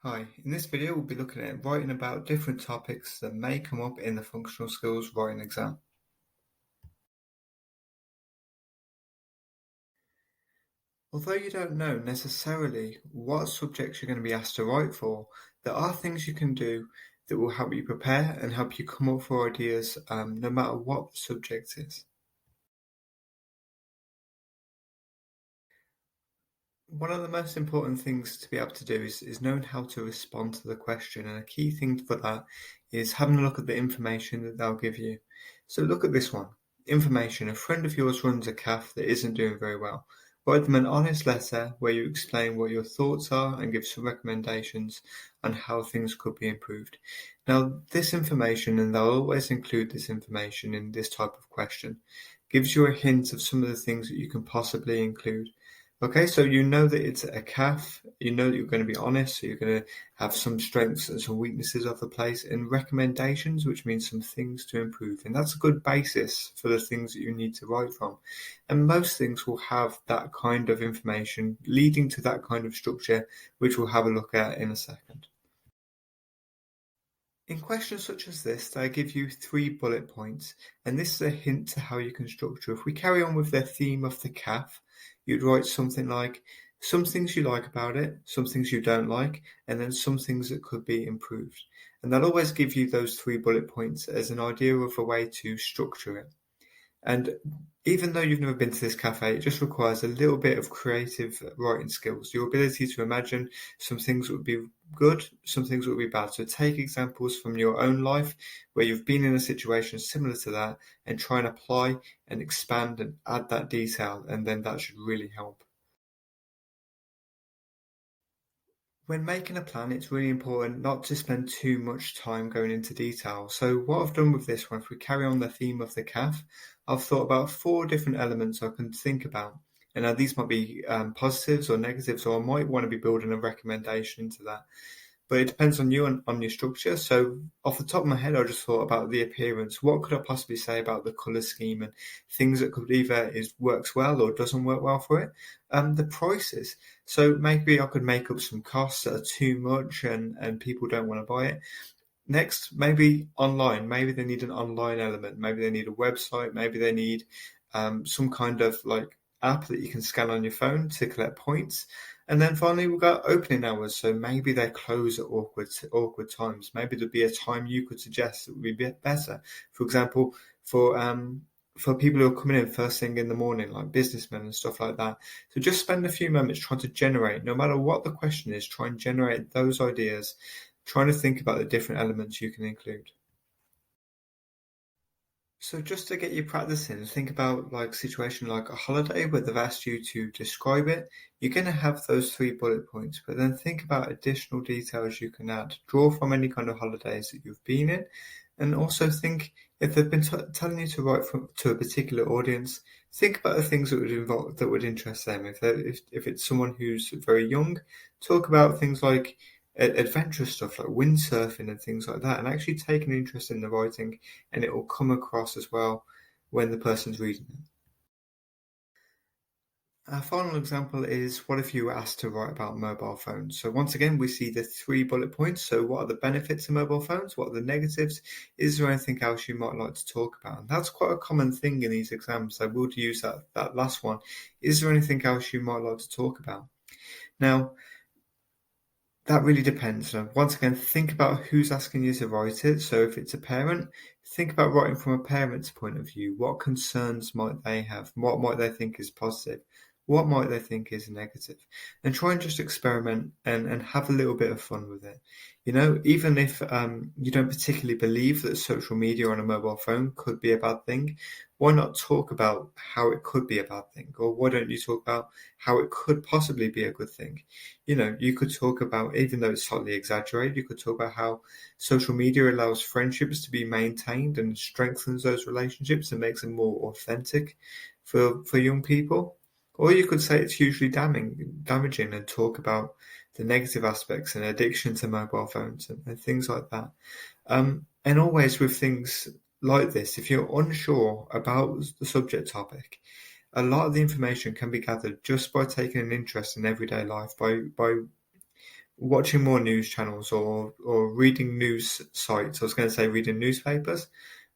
Hi, in this video we'll be looking at writing about different topics that may come up in the functional skills writing exam. Although you don't know necessarily what subjects you're going to be asked to write for, there are things you can do that will help you prepare and help you come up for ideas no matter what the subject is. One of the most important things to be able to do is knowing how to respond to the question, and a key thing for that is having a look at the information that they'll give you. So look at this one. Information. A friend of yours runs a cafe that isn't doing very well. Write them an honest letter where you explain what your thoughts are and give some recommendations on how things could be improved. Now, this information, and they'll always include this information in this type of question, gives you a hint of some of the things that you can possibly include. Okay, so you know that it's a calf, you know that you're going to be honest, so you're going to have some strengths and some weaknesses of the place, and recommendations, which means some things to improve. And that's a good basis for the things that you need to write from. And most things will have that kind of information leading to that kind of structure, which we'll have a look at in a second. In questions such as this, they give you 3 bullet points, and this is a hint to how you can structure. If we carry on with the theme of the calf, you'd write something like some things you like about it, some things you don't like, and then some things that could be improved. And they'll always give you those 3 bullet points as an idea of a way to structure it. And even though you've never been to this cafe, it just requires a little bit of creative writing skills, your ability to imagine some things that would be good, some things that would be bad. So take examples from your own life where you've been in a situation similar to that and try and apply and expand and add that detail, and then that should really help. When making a plan, it's really important not to spend too much time going into detail. So what I've done with this one, if we carry on the theme of the calf, I've thought about 4 different elements I can think about. And now these might be positives or negatives, or I might want to be building a recommendation into that. But it depends on you and on your structure. So off the top of my head, I just thought about the appearance. What could I possibly say about the colour scheme and things that could either works well or doesn't work well for it? The prices. So maybe I could make up some costs that are too much and people don't want to buy it. Next, maybe online. Maybe they need an online element. Maybe they need a website. Maybe they need some kind of like app that you can scan on your phone to collect points. And then finally, we've got opening hours. So maybe they close at awkward times. Maybe there'd be a time you could suggest that would be a bit better. For example, for people who are coming in first thing in the morning, like businessmen and stuff like that. So just spend a few moments trying to generate, no matter what the question is, try and generate those ideas, trying to think about the different elements you can include. So just to get you practicing, think about like a situation like a holiday where they've asked you to describe it. You're going to have those 3 bullet points, but then think about additional details you can add. Draw from any kind of holidays that you've been in, and also think if they've been telling you to write to a particular audience, think about the things that would interest them. If it's someone who's very young, talk about things like adventurous stuff like windsurfing and things like that, and actually take an interest in the writing, and it will come across as well when the person's reading it. Our final example is what if you were asked to write about mobile phones? So once again, we see the 3 bullet points. So what are the benefits of mobile phones? What are the negatives? Is there anything else you might like to talk about? And that's quite a common thing in these exams. I would use that last one. Is there anything else you might like to talk about? Now, that really depends. So once again, think about who's asking you to write it. So if it's a parent, think about writing from a parent's point of view. What concerns might they have? What might they think is positive? What might they think is negative? And try and just experiment and have a little bit of fun with it. You know, even if you don't particularly believe that social media on a mobile phone could be a bad thing, why not talk about how it could be a bad thing? Or why don't you talk about how it could possibly be a good thing? You know, you could talk about, even though it's slightly exaggerated, you could talk about how social media allows friendships to be maintained and strengthens those relationships and makes them more authentic for young people. Or you could say it's hugely damaging and talk about the negative aspects and addiction to mobile phones and things like that. And always with things like this, if you're unsure about the subject topic, a lot of the information can be gathered just by taking an interest in everyday life, by watching more news channels or reading news sites. I was going to say reading newspapers,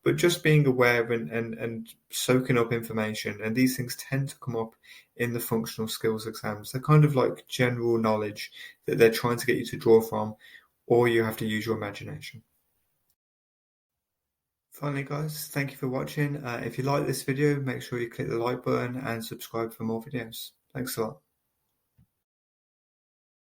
but just being aware and soaking up information. And these things tend to come up in the functional skills exams. They're kind of like general knowledge that they're trying to get you to draw from, or you have to use your imagination. Finally, guys, thank you for watching. If you like this video, make sure you click the like button and subscribe for more videos. Thanks a lot.